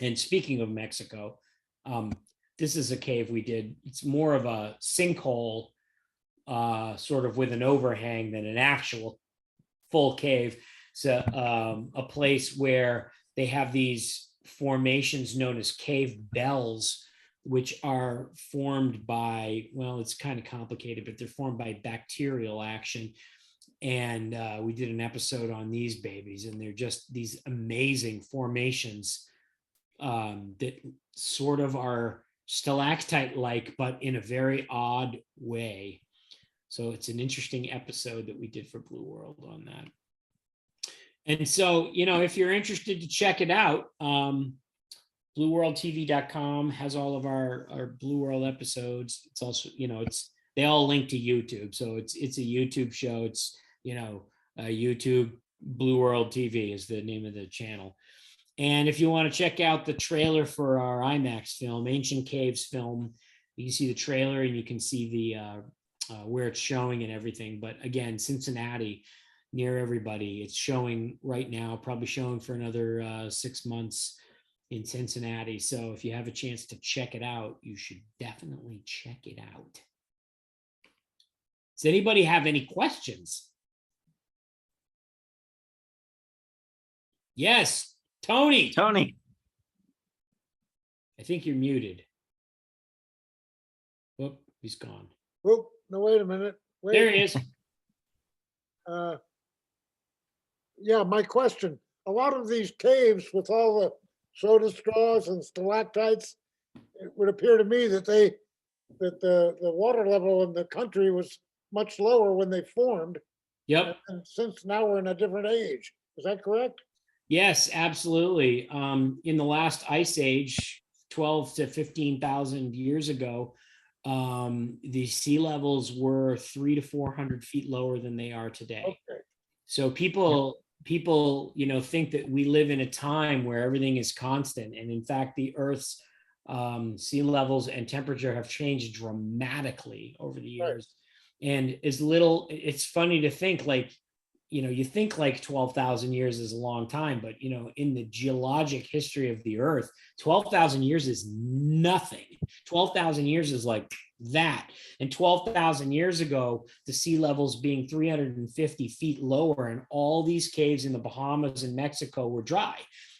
And speaking of Mexico, this is a cave we did. It's more of a sinkhole, sort of with an overhang than an actual full cave. So a place where they have these formations known as cave bells, which are formed by, well, it's kind of complicated, but they're formed by bacterial action. And we did an episode on these babies, and they're just these amazing formations that sort of are stalactite-like, but in a very odd way. So it's an interesting episode that we did for Blue World on that. And so, if you're interested to check it out, blueworldtv.com has all of our Blue World episodes. It's also, they all link to YouTube. So it's a YouTube show. It's, YouTube Blue World TV is the name of the channel. And if you want to check out the trailer for our IMAX film, Ancient Caves film, you can see the trailer and you can see the where it's showing and everything. But again, Cincinnati, near everybody, it's showing right now, probably showing for another 6 months in Cincinnati. So if you have a chance to check it out, you should definitely check it out. Does anybody have any questions? Yes, Tony. Tony. I think you're muted. Whoop, he's gone. Whoop, no, wait a minute. Wait. There he is. Yeah, my question, a lot of these caves with all the soda straws and stalactites, it would appear to me that the water level in the country was much lower when they formed. Yep. And since now we're in a different age. Is that correct? Yes, absolutely. In the last ice age, 12 to 15,000 years ago, the sea levels were 300 to 400 feet lower than they are today. Okay. So people, think that we live in a time where everything is constant. And in fact, the Earth's sea levels and temperature have changed dramatically over the years. Right. And it's funny to think you think like 12,000 years is a long time, but in the geologic history of the Earth, 12,000 years is nothing. 12,000 years is like that. And 12,000 years ago, the sea levels being 350 feet lower, and all these caves in the Bahamas and Mexico were dry.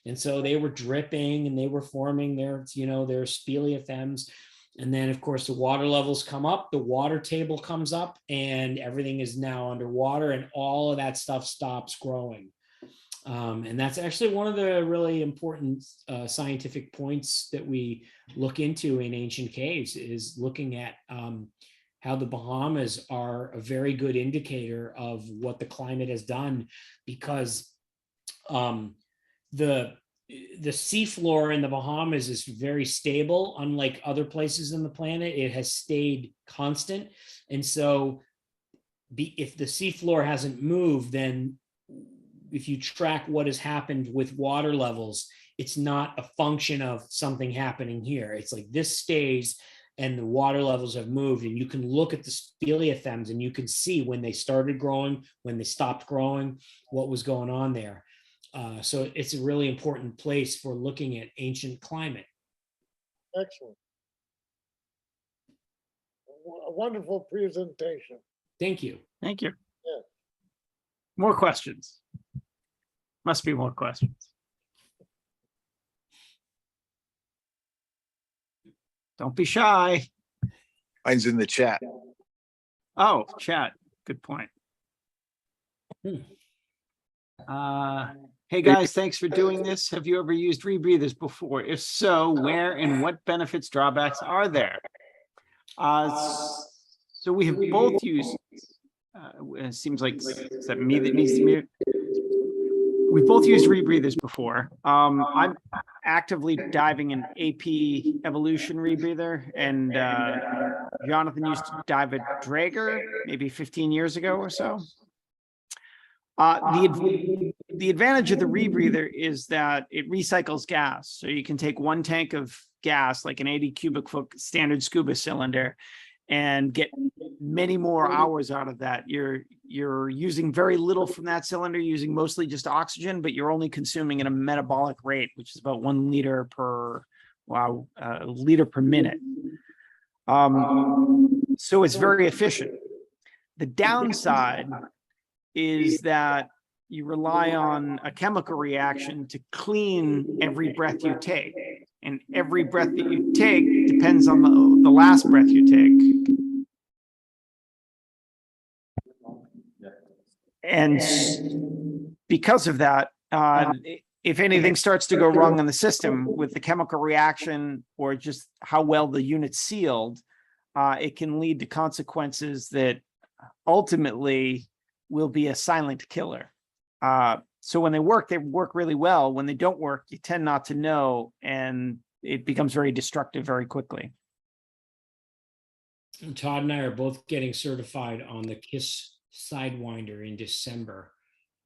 And so they were dripping and they were forming their speleothems. And then, of course, the water levels come up, the water table comes up, and everything is now underwater, and all of that stuff stops growing. And that's actually one of the really important scientific points that we look into in ancient caves, is looking at how the Bahamas are a very good indicator of what the climate has done, because the seafloor in the Bahamas is very stable. Unlike other places in the planet, it has stayed constant. And so if the seafloor hasn't moved, then if you track what has happened with water levels, it's not a function of something happening here. It's like this stays and the water levels have moved, and you can look at the speleothems and you can see when they started growing, when they stopped growing, what was going on there. So it's a really important place for looking at ancient climate. Excellent. A wonderful presentation. Thank you. Thank you. Yeah. More questions? Must be more questions. Don't be shy. Mine's in the chat. Oh, chat. Good point. Hey guys, thanks for doing this. Have you ever used rebreathers before? If so, where and what benefits, drawbacks are there? So we have both used, it seems like, is that me that needs to mute? We've both used rebreathers before. I'm actively diving an AP Evolution rebreather, and Jonathan used to dive a Draeger maybe 15 years ago or so. The advantage of the rebreather is that it recycles gas. So you can take one tank of gas, like an 80 cubic foot standard scuba cylinder, and get many more hours out of that. You're using very little from that cylinder, using mostly just oxygen, but you're only consuming at a metabolic rate, which is about 1 liter per liter per minute. So it's very efficient. The downside is that you rely on a chemical reaction to clean every breath you take. And every breath that you take depends on the last breath you take. And because of that, if anything starts to go wrong in the system with the chemical reaction or just how well the unit's sealed, it can lead to consequences that ultimately will be a silent killer. So when they work really well. When they don't work, you tend not to know, and it becomes very destructive very quickly. Todd and I are both getting certified on the KISS Sidewinder in December,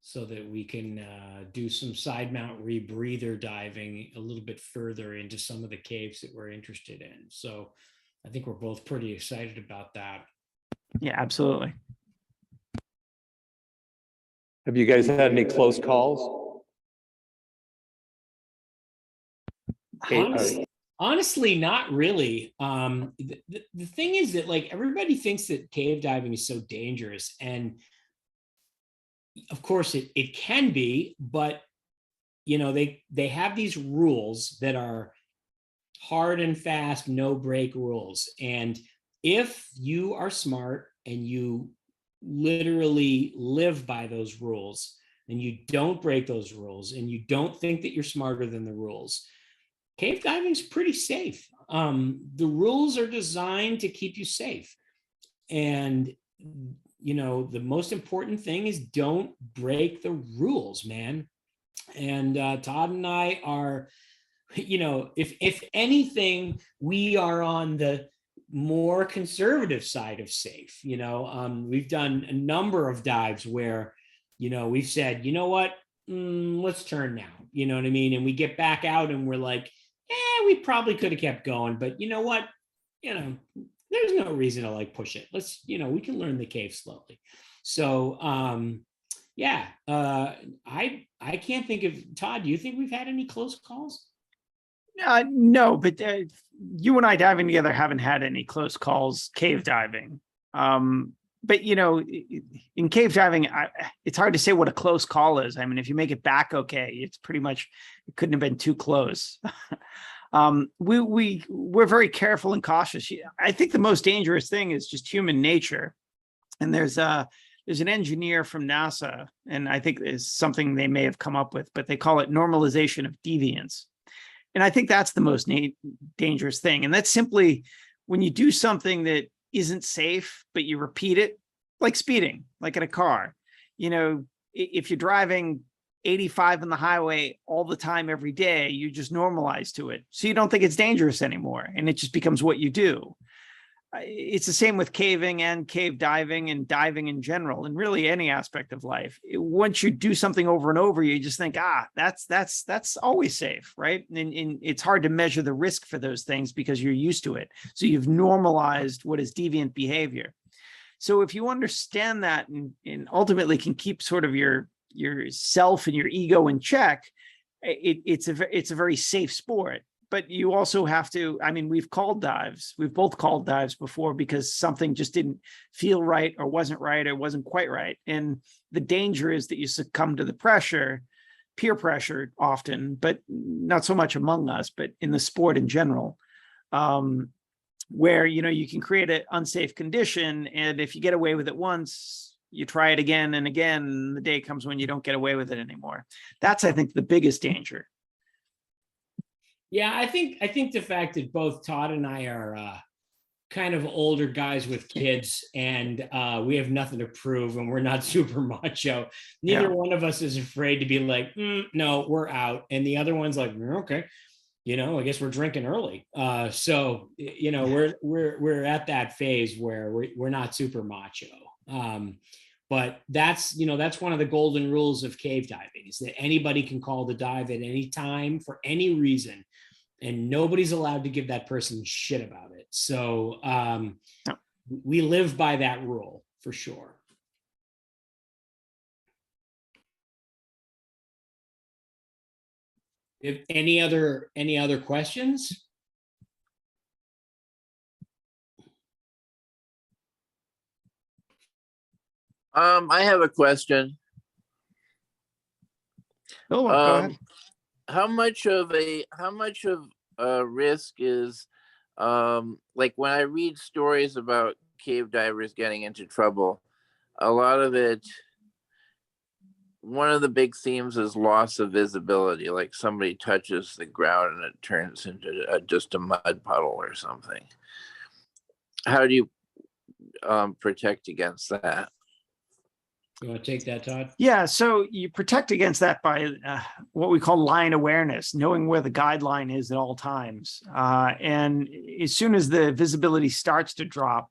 so that we can do some side mount rebreather diving a little bit further into some of the caves that we're interested in. So I think we're both pretty excited about that. Yeah, absolutely. Have you guys had any close calls? Honestly, not really. The thing is that, like, everybody thinks that cave diving is so dangerous, and of course it can be, but you know, they have these rules that are hard and fast, no break rules. And if you are smart and you literally live by those rules, and you don't break those rules, and you don't think that you're smarter than the rules, cave diving is pretty safe. The rules are designed to keep you safe. And, you know, the most important thing is don't break the rules, man. And Todd and I are, you know, if anything, we are on the more conservative side of safe. You know, we've done a number of dives where, you know, we've said, you know what, let's turn now. You know what I mean? And we get back out and we're like, we probably could have kept going, but you know what, you know, there's no reason to like push it. Let's, you know, we can learn the cave slowly. So yeah, I can't think of, Todd, do you think we've had any close calls? No, but you and I diving together haven't had any close calls cave diving. But you know, in cave diving, it's hard to say what a close call is. I mean, if you make it back okay, it's pretty much, it couldn't have been too close. We're very careful and cautious. I think the most dangerous thing is just human nature. And there's an engineer from NASA, and I think it's something they may have come up with, but they call it normalization of deviance. And I think that's the most dangerous thing. And that's simply when you do something that isn't safe, but you repeat it, like speeding, like in a car. You know, if you're driving 85 on the highway all the time, every day, you just normalize to it. So you don't think it's dangerous anymore. And it just becomes what you do. It's the same with caving and cave diving and diving in general, and really any aspect of life. Once you do something over and over, you just think, that's always safe, right? And it's hard to measure the risk for those things because you're used to it. So you've normalized what is deviant behavior. So if you understand that and ultimately can keep sort of your self and your ego in check, it's a very safe sport. But you also have to, I mean, we've both called dives before because something just didn't feel right or wasn't quite right. And the danger is that you succumb to the pressure, peer pressure often, but not so much among us, but in the sport in general, where, you know, you can create an unsafe condition. And if you get away with it once, you try it again and again, and the day comes when you don't get away with it anymore. That's, I think, the biggest danger. Yeah, I think the fact that both Todd and I are kind of older guys with kids, and we have nothing to prove, and we're not super macho. Neither one of us is afraid to be like, no, we're out, and the other one's like, okay. I guess we're drinking early. So we're at that phase where we're not super macho. But that's one of the golden rules of cave diving, is that anybody can call the dive at any time for any reason, and nobody's allowed to give that person shit about it. So we live by that rule for sure. If any other questions? I have a question. Oh, go ahead. How much of a risk is, like when I read stories about cave divers getting into trouble, a lot of it, one of the big themes is loss of visibility, like somebody touches the ground and it turns into just a mud puddle or something. How do you protect against that? You want to take that, Todd? Yeah, so you protect against that by what we call line awareness, knowing where the guideline is at all times. And as soon as the visibility starts to drop,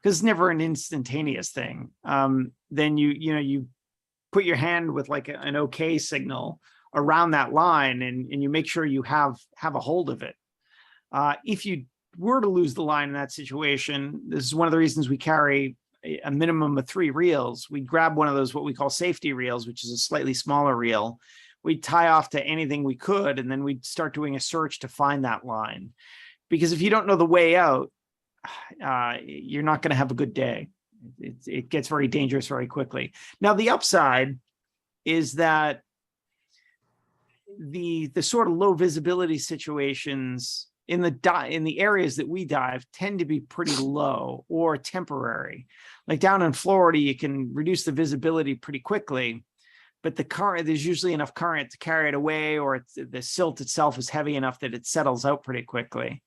because it's never an instantaneous thing, then you put your hand with like an okay signal around that line, and you make sure you have a hold of it. If you were to lose the line in that situation, this is one of the reasons we carry a minimum of 3 reels. We'd grab one of those, what we call safety reels, which is a slightly smaller reel. We'd tie off to anything we could, and then we'd start doing a search to find that line. Because if you don't know the way out, you're not going to have a good day. It gets very dangerous very quickly. Now, the upside is that the sort of low visibility situations in the areas that we dive tend to be pretty low or temporary. Like down in Florida, you can reduce the visibility pretty quickly, but the current, there's usually enough current to carry it away, or the silt itself is heavy enough that it settles out pretty quickly.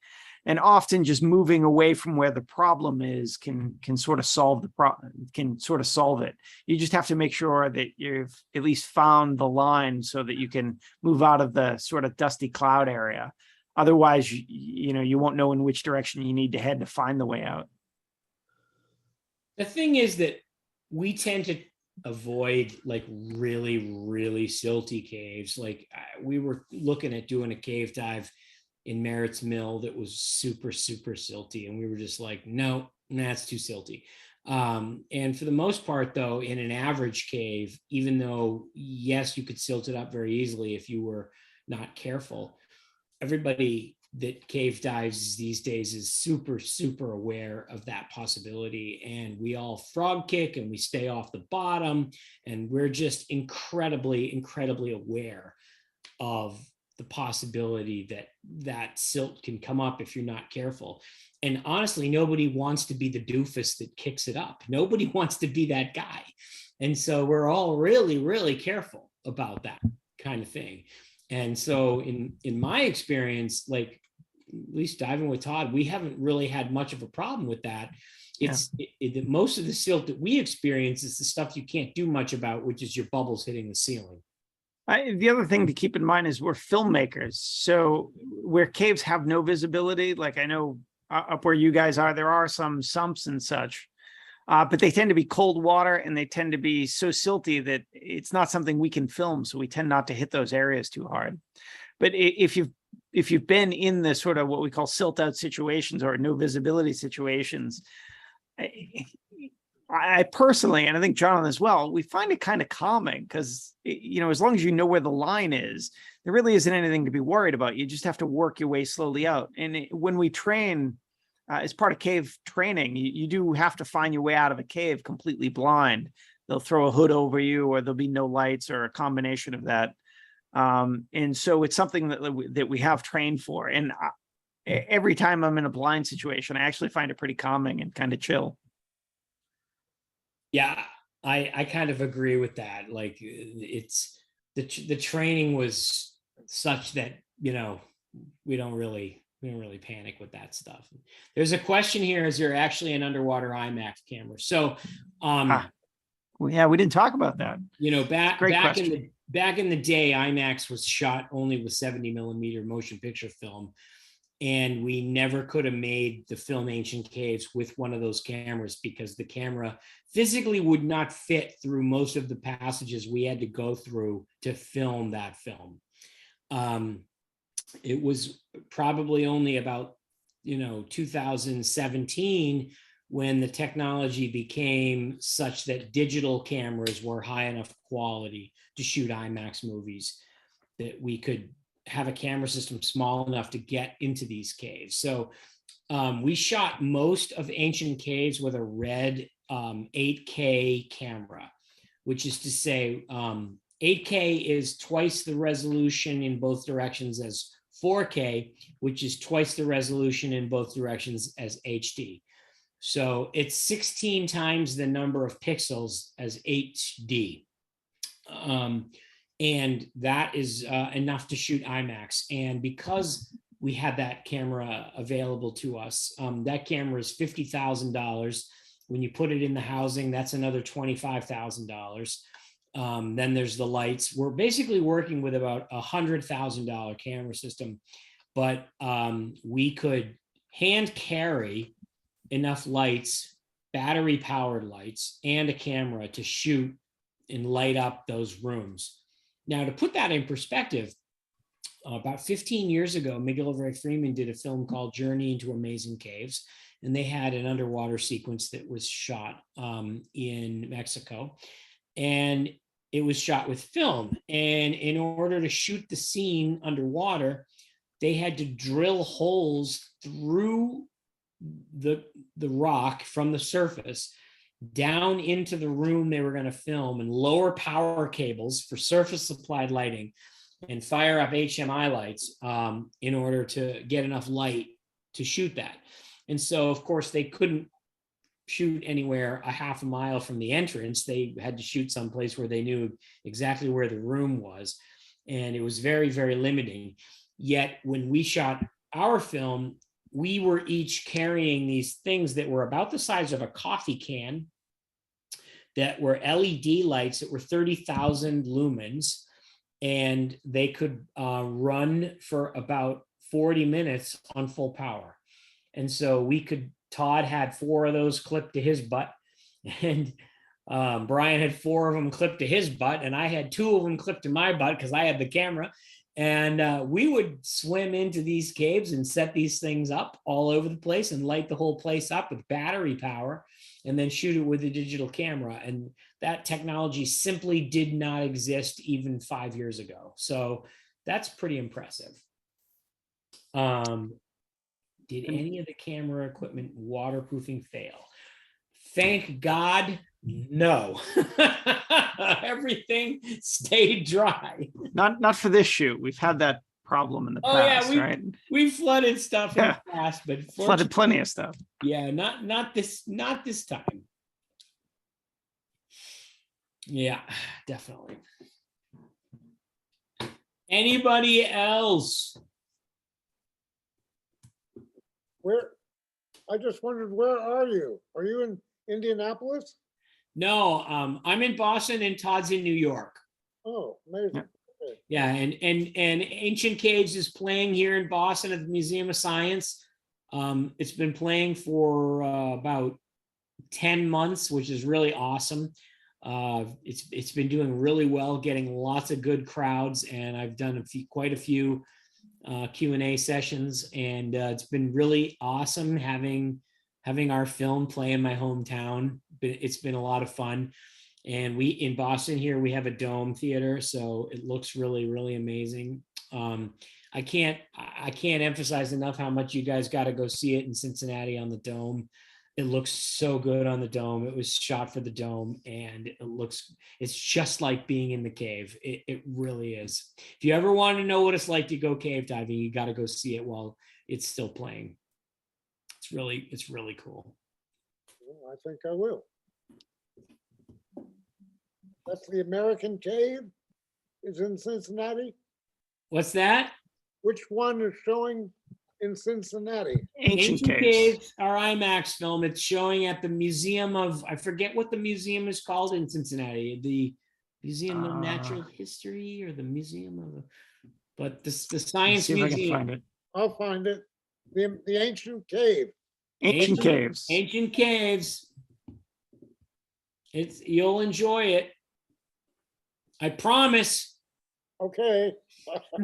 And often just moving away from where the problem is can sort of solve the problem, can sort of solve it. You just have to make sure that you've at least found the line so that you can move out of the sort of dusty cloud area. Otherwise, you won't know in which direction you need to head to find the way out. The thing is that we tend to avoid like really, really silty caves. Like we were looking at doing a cave dive in Merritt's Mill that was super, super silty. And we were just like, no, that's too silty. And for the most part, though, in an average cave, even though, yes, you could silt it up very easily if you were not careful, everybody that cave dives these days is super, super aware of that possibility. And we all frog kick and we stay off the bottom. And we're just incredibly, incredibly aware of the possibility that silt can come up if you're not careful. And honestly, nobody wants to be the doofus that kicks it up. Nobody wants to be that guy. And so we're all really, really careful about that kind of thing. And so in my experience, like at least diving with Todd, we haven't really had much of a problem with that. Most of the silt that we experience is the stuff you can't do much about, which is your bubbles hitting the ceiling. The other thing to keep in mind is we're filmmakers. So where caves have no visibility, like I know up where you guys are, there are some sumps and such, but they tend to be cold water and they tend to be so silty that it's not something we can film. So we tend not to hit those areas too hard. But if you've been in the sort of what we call silt out situations or no visibility situations, I personally, and I think Jonathan as well, we find it kind of calming because, as long as you know where the line is, there really isn't anything to be worried about. You just have to work your way slowly out. And when we train, as part of cave training, you do have to find your way out of a cave completely blind. They'll throw a hood over you, or there'll be no lights, or a combination of that. And so it's something that we have trained for. And every time I'm in a blind situation, I actually find it pretty calming and kind of chill. Yeah, I kind of agree with that. Like it's the training was such that, we don't really panic with that stuff. There's a question here: is there actually an underwater IMAX camera? So, well, yeah, we didn't talk about that. back back in the day, IMAX was shot only with 70mm motion picture film. And we never could have made the film Ancient Caves with one of those cameras because the camera physically would not fit through most of the passages we had to go through to film that film. It was probably only about 2017 when the technology became such that digital cameras were high enough quality to shoot IMAX movies that we could have a camera system small enough to get into these caves. So we shot most of Ancient Caves with a red 8K camera, which is to say 8K is twice the resolution in both directions as 4K, which is twice the resolution in both directions as HD. So it's 16 times the number of pixels as HD. And that is enough to shoot IMAX. And because we had that camera available to us, that camera is $50,000. When you put it in the housing, that's another $25,000. Then there's the lights. We're basically working with about $100,000 camera system, but we could hand carry enough lights, battery powered lights, and a camera to shoot and light up those rooms. Now, to put that in perspective, about 15 years ago, McGillivray Freeman did a film called Journey into Amazing Caves, and they had an underwater sequence that was shot in Mexico, and it was shot with film. And in order to shoot the scene underwater, they had to drill holes through the rock from the surface down into the room they were going to film and lower power cables for surface supplied lighting and fire up HMI lights in order to get enough light to shoot that. And so, of course, they couldn't shoot anywhere a half a mile from the entrance. They had to shoot someplace where they knew exactly where the room was. And it was very, very limiting. Yet when we shot our film, we were each carrying these things that were about the size of a coffee can, that were LED lights that were 30,000 lumens, and they could run for about 40 minutes on full power. And so Todd had 4 of those clipped to his butt, and Brian had 4 of them clipped to his butt, and I had 2 of them clipped to my butt because I had the camera. And we would swim into these caves and set these things up all over the place and light the whole place up with battery power and then shoot it with a digital camera. And that technology simply did not exist even 5 years ago. So that's pretty impressive. Did any of the camera equipment waterproofing fail? Thank God, no. Everything stayed dry. Not for this shoot. We've had that problem in the past, right? We flooded stuff in the past, but Flooded plenty of stuff. Yeah, not this time. Yeah, definitely. Anybody else? I just wondered, where are you? Are you in Indianapolis? No, I'm in Boston and Todd's in New York. Oh, amazing. Yeah, and Ancient Caves is playing here in Boston at the Museum of Science. It's been playing for about 10 months, which is really awesome. It's been doing really well, getting lots of good crowds, and I've done quite a few Q&A sessions, and it's been really awesome having our film play in my hometown. It's been a lot of fun. And in Boston here, we have a dome theater, so it looks really, really amazing. I can't emphasize enough how much you guys got to go see it in Cincinnati on the dome. It looks so good on the dome. It was shot for the dome, and it's just like being in the cave. It really is. If you ever want to know what it's like to go cave diving, you got to go see it while it's still playing. It's really cool. Well, I think I will. That's the American Cave is in Cincinnati. What's that? Which one is showing in Cincinnati? Ancient Caves. Our IMAX film. It's showing at the museum of, I forget what the museum is called in Cincinnati. Museum of Natural History or the Museum of, but the Let's Science see if I can find Museum. it. I'll find it. The ancient cave. Ancient caves. Ancient caves. You'll enjoy it. I promise. Okay, I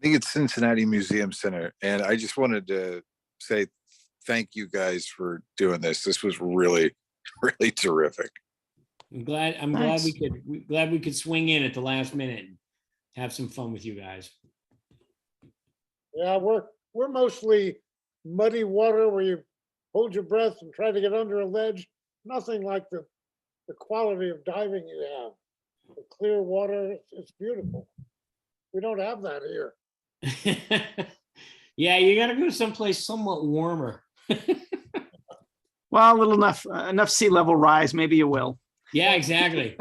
think it's Cincinnati Museum Center. And I just wanted to say thank you guys for doing this. This was really, really terrific. I'm glad Thanks. we could swing in at the last minute and have some fun with you guys. yeah, we're mostly muddy water where you hold your breath and try to get under a ledge. Nothing like the quality of diving you have. The clear water, it's beautiful. We don't have that here. Yeah, you got to go someplace somewhat warmer. Well, a little enough sea level rise, maybe you will. Yeah, exactly.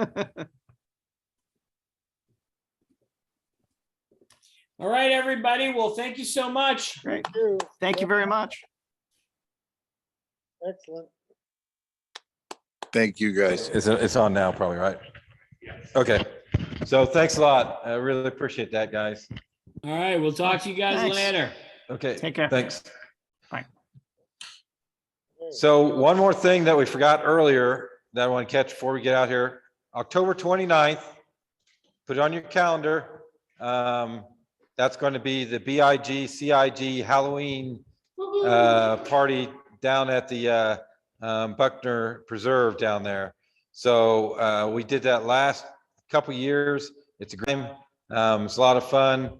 All right, everybody. Well, thank you so much. Great. Thank Thank you very much. Excellent. Thank you guys. It's on now, probably, right? Okay. So thanks a lot. I really appreciate that, guys. All right, we'll talk to you guys Thanks. later. Okay. Take care. Thanks. Bye. So one more thing that we forgot earlier that I want to catch before we get out here, October 29th, put it on your calendar. That's going to be the BIG, CIG Halloween party down at the Buckner Preserve down there. So we did that last couple years. It's a great, it's a lot of fun.